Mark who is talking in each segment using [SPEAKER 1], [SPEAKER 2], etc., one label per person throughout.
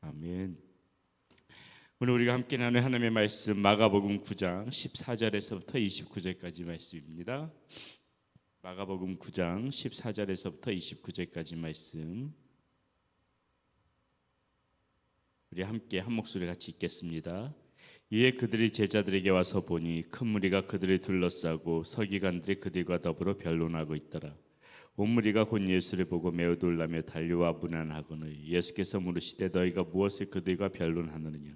[SPEAKER 1] 아멘. 오늘 우리가 함께 나누는 하나님의 말씀 마가복음 9장 14절에서부터 29절까지 말씀입니다. 마가복음 9장 14절에서부터 29절까지 말씀 우리 함께 한 목소리 같이 읽겠습니다. 이에 그들이 제자들에게 와서 보니 큰 무리가 그들을 둘러싸고 서기관들이 그들과 더불어 변론하고 있더라. 온 무리가 곧 예수를 보고 매우 놀라며 달려와 문안하거늘 예수께서 물으시되 너희가 무엇을 그들과 변론하느냐.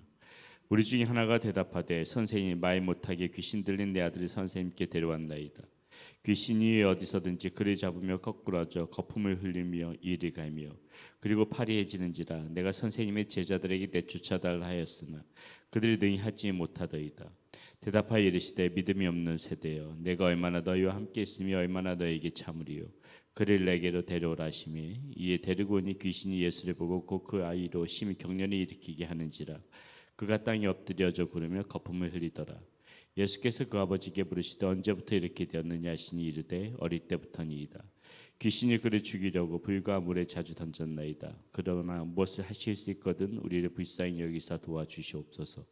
[SPEAKER 1] 우리 중에 하나가 대답하되 선생님이 말 못하게 귀신 들린 내 아들을 선생님께 데려왔나이다. 귀신이 어디서든지 그를 잡으며 거꾸러져 거품을 흘리며 이리 가며 그리고 팔이 해지는지라. 내가 선생님의 제자들에게 내쫓아달라 하였으나 그들이 능히 하지 못하더이다. 대답하여 이르시되 믿음이 없는 세대여, 내가 얼마나 너희와 함께 있으며 얼마나 너희에게 참으리요. 그를 내게로 데려오라 하시매 이에 데리고 오니 귀신이 예수를 보고 곧 그 아이로 심히 경련을 일으키게 하는지라. 그가 땅에 엎드려져 구르며 거품을 흘리더라. 예수께서 그 아버지께 부르시되 언제부터 이렇게 되었느냐 하시니 이르되 어릴 때부터니이다. 귀신이 그를 죽이려고 불과 물에 자주 던졌나이다. 그러나 무엇을 하실 수 있거든 우리를 불쌍히 여기사 도와주시옵소서.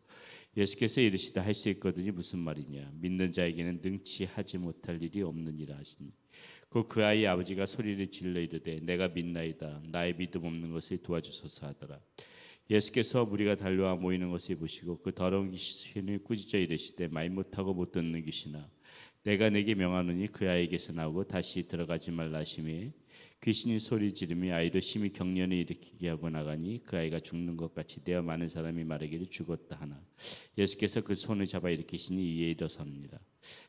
[SPEAKER 1] 예수께서 이르시되 할 수 있거든이 무슨 말이냐. 믿는 자에게는 능치 하지 못할 일이 없느니라 하시니 곧 그 아이의 아버지가 소리를 질러 이르되 내가 믿나이다. 나의 믿음 없는 것을 도와주소서 하더라. 예수께서 무리가 달려와 모이는 것을 보시고 그 더러운 귀신을 꾸짖어 이르시되 말 못하고 못 듣는 귀신아, 내가 네게 명하노니 그 아이에게서 나오고 다시 들어가지 말라 하시매 귀신이 소리 지르며 아이로 심히 경련을 일으키게 하고 나가니 그 아이가 죽는 것 같이 되어 많은 사람이 말하기를 죽었다 하나 예수께서 그 손을 잡아 일으키시니 이에 일어섭니다.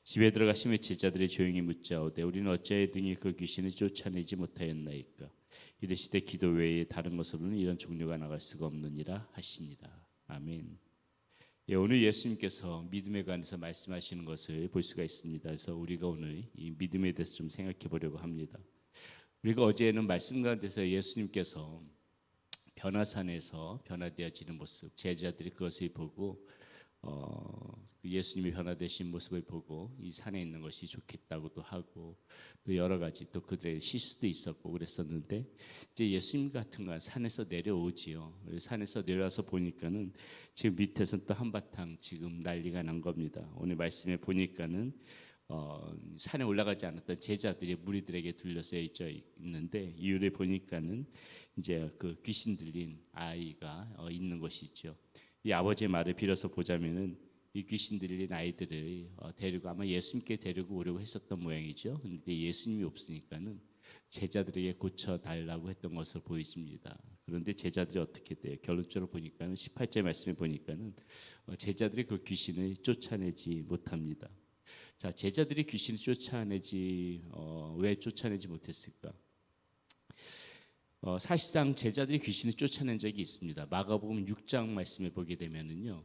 [SPEAKER 1] 집에 들어가시며 제자들이 조용히 묻자오되 우리는 어찌하여 등이 그 귀신을 쫓아내지 못하였나이까. 이르시되 기도 외에 다른 것으로는 이런 종류가 나갈 수가 없느니라 하시니라. 아멘. 예, 오늘 예수님께서 믿음에 관해서 말씀하시는 것을 볼 수가 있습니다. 그래서 우리가 오늘 이 믿음에 대해서 좀 생각해 보려고 합니다. 우리가 어제는 말씀 가운데서 예수님께서 변화산에서 변화되어지는 모습, 제자들이 그것을 보고 그 예수님이 변화되신 모습을 보고 이 산에 있는 것이 좋겠다고도 하고 또 여러 가지 또 그들의 실수도 있었고 그랬었는데 이제 예수님 같은 건 산에서 내려오지요. 산에서 내려와서 보니까는 지금 밑에서 또 한바탕 지금 난리가 난 겁니다. 오늘 말씀에 보니까는 산에 올라가지 않았던 제자들이 무리들에게 둘러서 있는데 이유를 보니까는 이제 그 귀신 들린 아이가 있는 것이죠. 이 아버지의 말을 빌어서 보자면은 이 귀신 들린 아이들을 데리고 아마 예수님께 데리고 오려고 했었던 모양이죠. 그런데 예수님이 없으니까는 제자들에게 고쳐 달라고 했던 것으로 보여집니다. 그런데 제자들이 어떻게 돼요? 결론적으로 보니까는 18절 말씀에 보니까는 제자들이 그 귀신을 쫓아내지 못합니다. 자, 제자들이 귀신을 쫓아내지 왜 쫓아내지 못했을까? 사실상 제자들이 귀신을 쫓아낸 적이 있습니다. 마가복음 6장 말씀에 보게 되면은요,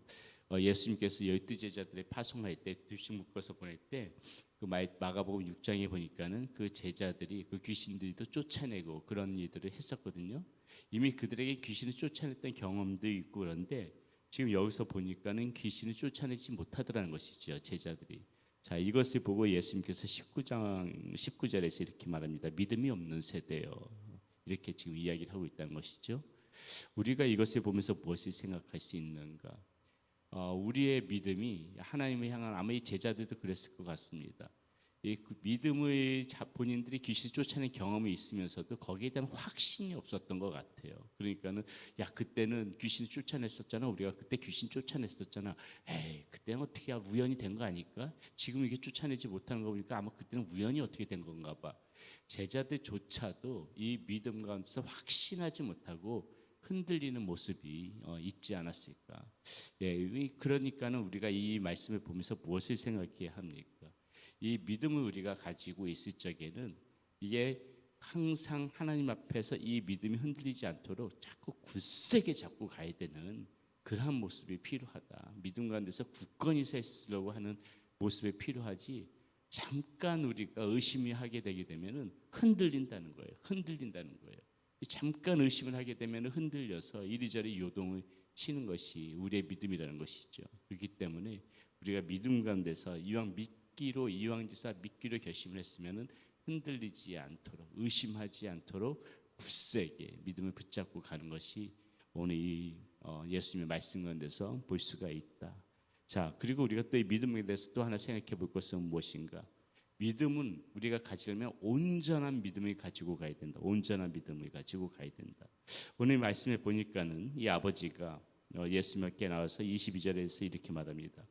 [SPEAKER 1] 예수님께서 12 제자들의 파송할 때 둘씩 묶어서 보낼 때 그 마가복음 6장에 보니까는 그 제자들이 그 귀신들도 쫓아내고 그런 일들을 했었거든요. 이미 그들에게 귀신을 쫓아냈던 경험도 있고 그런데 지금 여기서 보니까는 귀신을 쫓아내지 못하더라는 것이죠, 제자들이. 자, 이것을 보고 예수님께서 19절에서 이렇게 말합니다. 믿음이 없는 세대요. 이렇게 지금 이야기를 하고 있다는 것이죠. 우리가 이것을 보면서 무엇을 생각할 수 있는가? 우리의 믿음이 하나님을 향한 아마 이 제자들도 그랬을 것 같습니다. 그 믿음의 본인들이 귀신 쫓아낸 경험이 있으면서도 거기에 대한 확신이 없었던 것 같아요. 그러니까는 야 그때는 귀신 쫓아냈었잖아. 우리가 그때 귀신 쫓아냈었잖아. 에이 그때는 어떻게 우연히 된 거 아닐까? 지금 이게 쫓아내지 못하는 거 보니까 아마 그때는 우연히 어떻게 된 건가 봐. 제자들조차도 이 믿음 가운데서 확신하지 못하고 흔들리는 모습이 있지 않았을까? 예, 그러니까는 우리가 이 말씀을 보면서 무엇을 생각해야 합니까? 이 믿음을 우리가 가지고 있을 적에는 이게 항상 하나님 앞에서 이 믿음이 흔들리지 않도록 자꾸 굳세게 잡고 가야 되는 그러한 모습이 필요하다. 믿음 가운데서 굳건히 서 있으려고 하는 모습이 필요하지. 잠깐 우리가 의심이 하게 되게 되면은 흔들린다는 거예요. 흔들린다는 거예요. 잠깐 의심을 하게 되면 흔들려서 이리저리 요동을 치는 것이 우리의 믿음이라는 것이죠. 그렇기 때문에 우리가 믿음 가운데서 이왕 믿기로 이왕지사 믿기로 결심을 했으면은 흔들리지 않도록, 의심하지 않도록 굳세게 믿음을 붙잡고 가는 것이 오늘 이 예수님의 말씀 가운데서 볼 수가 있다. 자, 그리고 우리가 또 이 믿음에 대해서 또 하나 생각해 볼 것은 무엇인가? 믿음은 우리가 가지려면 온전한 믿음을 가지고 가야 된다. 온전한 믿음을 가지고 가야 된다. 오늘 말씀에 보니까는 이 아버지가 예수님께 나와서 22절에서 이렇게 말합니다.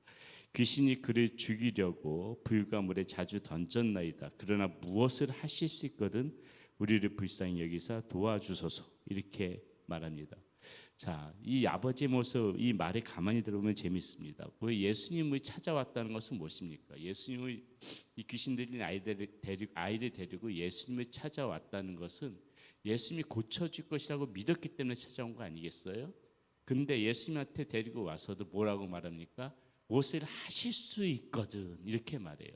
[SPEAKER 1] 귀신이 그를 죽이려고 불가물에 자주 던졌나이다. 그러나 무엇을 하실 수 있거든 우리를 불쌍히 여기사 도와주소서. 이렇게 말합니다. 자, 이 아버지의 모습, 이 말에 가만히 들어보면 재밌습니다. 왜 예수님을 찾아왔다는 것은 무엇입니까? 예수님을 이 귀신 들린 아이를 데리고 예수님을 찾아왔다는 것은 예수님이 고쳐줄 것이라고 믿었기 때문에 찾아온 거 아니겠어요? 근데 예수님한테 데리고 와서도 뭐라고 말합니까? 무엇을 하실 수 있거든 이렇게 말해요.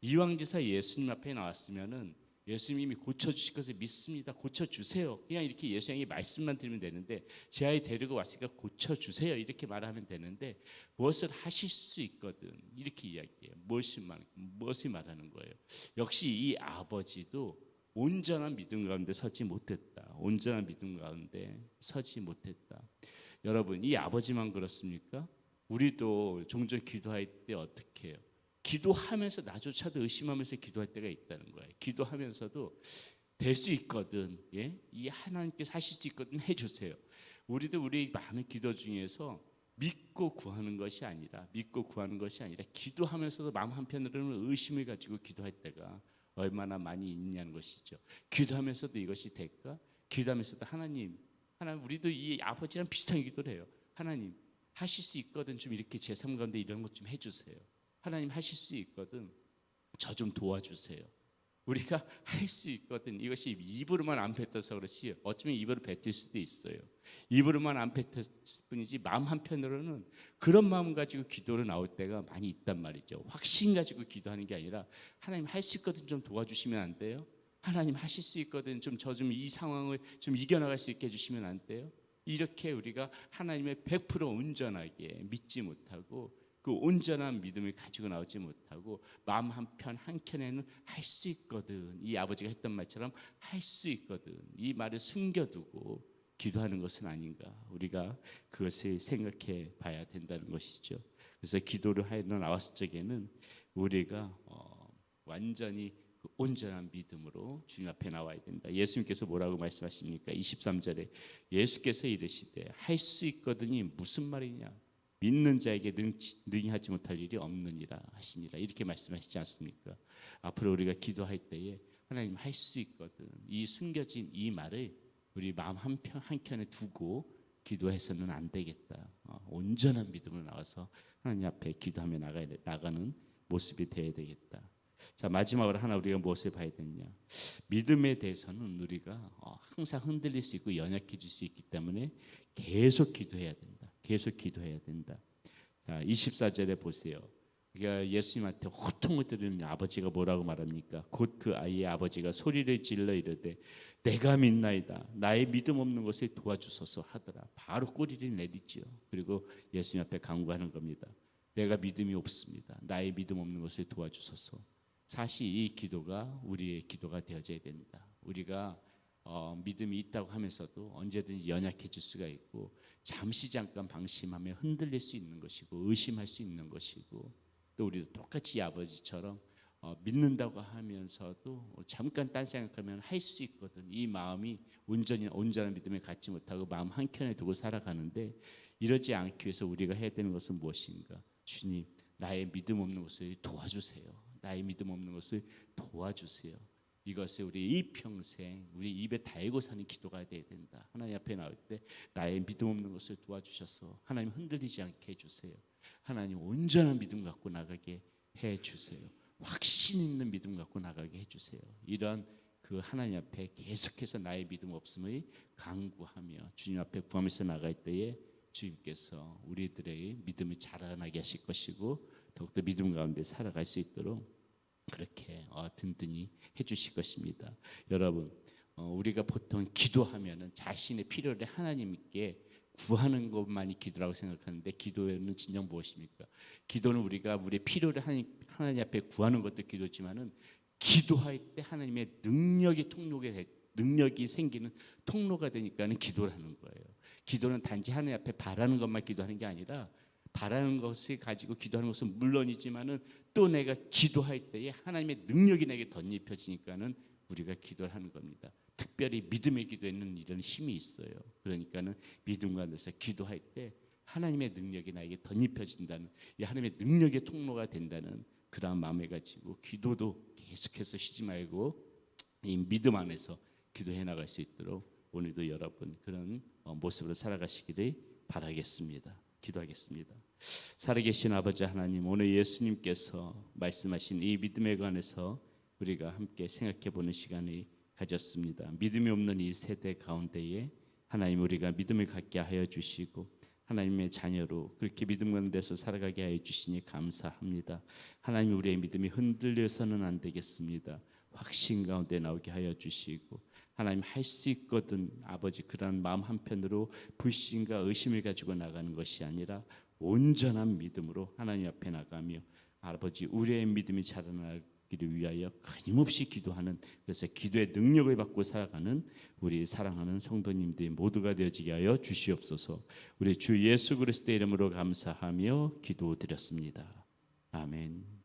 [SPEAKER 1] 이왕지사 예수님 앞에 나왔으면은 예수님이 고쳐주실 것을 믿습니다. 고쳐주세요. 그냥 이렇게 예수님이 말씀만 드리면 되는데 제 아이 데리고 왔으니까 고쳐주세요. 이렇게 말하면 되는데 무엇을 하실 수 있거든 이렇게 이야기해요. 무엇이 말하는 거예요. 역시 이 아버지도 온전한 믿음 가운데 서지 못했다. 온전한 믿음 가운데 서지 못했다. 여러분 이 아버지만 그렇습니까? 우리도 종종 기도할 때 어떻게 해요? 기도하면서 나조차도 의심하면서 기도할 때가 있다는 거예요. 기도하면서도 될 수 있거든, 예? 이 하나님께서 하실 수 있거든 해주세요. 우리도 우리 많은 기도 중에서 믿고 구하는 것이 아니라 기도하면서도 마음 한편으로는 의심을 가지고 기도할 때가 얼마나 많이 있냐는 것이죠. 기도하면서도 이것이 될까? 기도하면서도 하나님 우리도 이 아버지랑 비슷한 기도를 해요. 하나님 하실 수 있거든 좀 이렇게 제 삶 가운데 이런 것 좀 해주세요. 하나님 하실 수 있거든 저 좀 도와주세요. 우리가 할 수 있거든 이것이 입으로만 안 뱉어서 그렇지 어쩌면 입으로 뱉을 수도 있어요. 입으로만 안 뱉을 뿐이지 마음 한편으로는 그런 마음 가지고 기도로 나올 때가 많이 있단 말이죠. 확신 가지고 기도하는 게 아니라 하나님 할 수 있거든 좀 도와주시면 안 돼요? 하나님 하실 수 있거든 좀 저 좀 이 상황을 좀 이겨나갈 수 있게 해주시면 안 돼요? 이렇게 우리가 하나님의 100% 온전하게 믿지 못하고 그 온전한 믿음을 가지고 나오지 못하고 마음 한켠에는 할 수 있거든 이 아버지가 했던 말처럼 할 수 있거든 이 말을 숨겨두고 기도하는 것은 아닌가 우리가 그것을 생각해 봐야 된다는 것이죠. 그래서 기도를 하여 나왔을 적에는 우리가 완전히 그 온전한 믿음으로 주님 앞에 나와야 된다. 예수님께서 뭐라고 말씀하십니까? 23절에 예수께서 이르시되 할 수 있거든이 무슨 말이냐? 믿는 자에게 능히 하지 못할 일이 없느니라 하시니라 이렇게 말씀하시지 않습니까? 앞으로 우리가 기도할 때에 하나님 할 수 있거든 이 숨겨진 이 말을 우리 마음 한켠에 두고 기도해서는 안 되겠다. 온전한 믿음으로 나와서 하나님 앞에 기도하며 나가는 모습이 되어야 되겠다. 자 마지막으로 하나 우리가 무엇을 봐야 되느냐? 믿음에 대해서는 우리가 항상 흔들릴 수 있고 연약해질 수 있기 때문에 계속 기도해야 된다. 계속 기도해야 된다. 자 24절에 보세요. 그러니까 예수님한테 호통을 들으는 아버지가 뭐라고 말합니까? 곧 그 아이의 아버지가 소리를 질러 이르되 내가 믿나이다. 나의 믿음 없는 것을 도와주소서 하더라. 바로 꼬리를 내리지요. 그리고 예수님 앞에 간구하는 겁니다. 내가 믿음이 없습니다. 나의 믿음 없는 것을 도와주소서. 사실 이 기도가 우리의 기도가 되어져야 됩니다. 우리가 믿음이 있다고 하면서도 언제든지 연약해질 수가 있고 잠시 잠깐 방심하며 흔들릴 수 있는 것이고 의심할 수 있는 것이고 또 우리도 똑같이 이 아버지처럼 믿는다고 하면서도 잠깐 딴 생각하면 할 수 있거든 이 마음이 온전한 믿음을 갖지 못하고 마음 한켠에 두고 살아가는데 이러지 않기 위해서 우리가 해야 되는 것은 무엇인가? 주님 나의 믿음 없는 것을 도와주세요. 나의 믿음 없는 것을 도와주세요. 이것을 우리 이 평생 우리 입에 달고 사는 기도가 되어야 된다. 하나님 앞에 나올 때 나의 믿음 없는 것을 도와주셔서 하나님 흔들리지 않게 해주세요. 하나님 온전한 믿음 갖고 나가게 해주세요. 확신 있는 믿음 갖고 나가게 해주세요. 이런 그 하나님 앞에 계속해서 나의 믿음 없음을 간구하며 주님 앞에 구하면서 나갈 때에 주님께서 우리들의 믿음을 자라나게 하실 것이고 더욱더 믿음 가운데 살아갈 수 있도록 그렇게 든든히 해주실 것입니다. 여러분 우리가 보통 기도하면은 자신의 필요를 하나님께 구하는 것만이 기도라고 생각하는데 기도는 진정 무엇입니까? 기도는 우리가 우리의 필요를 하나님 앞에 구하는 것도 기도지만은 기도할 때 하나님의 능력이 생기는 통로가 되니까는 기도를 하는 거예요. 기도는 단지 하나님 앞에 바라는 것만 기도하는 게 아니라 바라는 것을 가지고 기도하는 것은 물론이지만은 또 내가 기도할 때에 하나님의 능력이 내게 덧입혀지니까는 우리가 기도를 하는 겁니다. 특별히 믿음의 기도에는 이런 힘이 있어요. 그러니까는 믿음과 안에서 기도할 때 하나님의 능력이 나에게 덧입혀진다는, 이 하나님의 능력의 통로가 된다는 그러한 마음을 가지고 기도도 계속해서 쉬지 말고 이 믿음 안에서 기도해 나갈 수 있도록 오늘도 여러분 그런 모습으로 살아가시기를 바라겠습니다. 기도하겠습니다. 살아계신 아버지 하나님, 오늘 예수님께서 말씀하신 이 믿음에 관해서 우리가 함께 생각해 보는 시간이 가졌습니다. 믿음이 없는 이 세대 가운데에 하나님, 우리가 믿음을 갖게 하여 주시고 하나님의 자녀로 그렇게 믿음 가운데서 살아가게 하여 주시니 감사합니다. 하나님, 우리의 믿음이 흔들려서는 안 되겠습니다. 확신 가운데 나오게 하여 주시고 하나님, 할 수 있거든 아버지, 그런 마음 한편으로 불신과 의심을 가지고 나가는 것이 아니라 온전한 믿음으로 하나님 앞에 나가며 아버지, 우리의 믿음이 자라나기를 위하여 끊임없이 기도하는, 그래서 기도의 능력을 받고 살아가는 우리 사랑하는 성도님들이 모두가 되어지게 하여 주시옵소서. 우리 주 예수 그리스도의 이름으로 감사하며 기도드렸습니다. 아멘.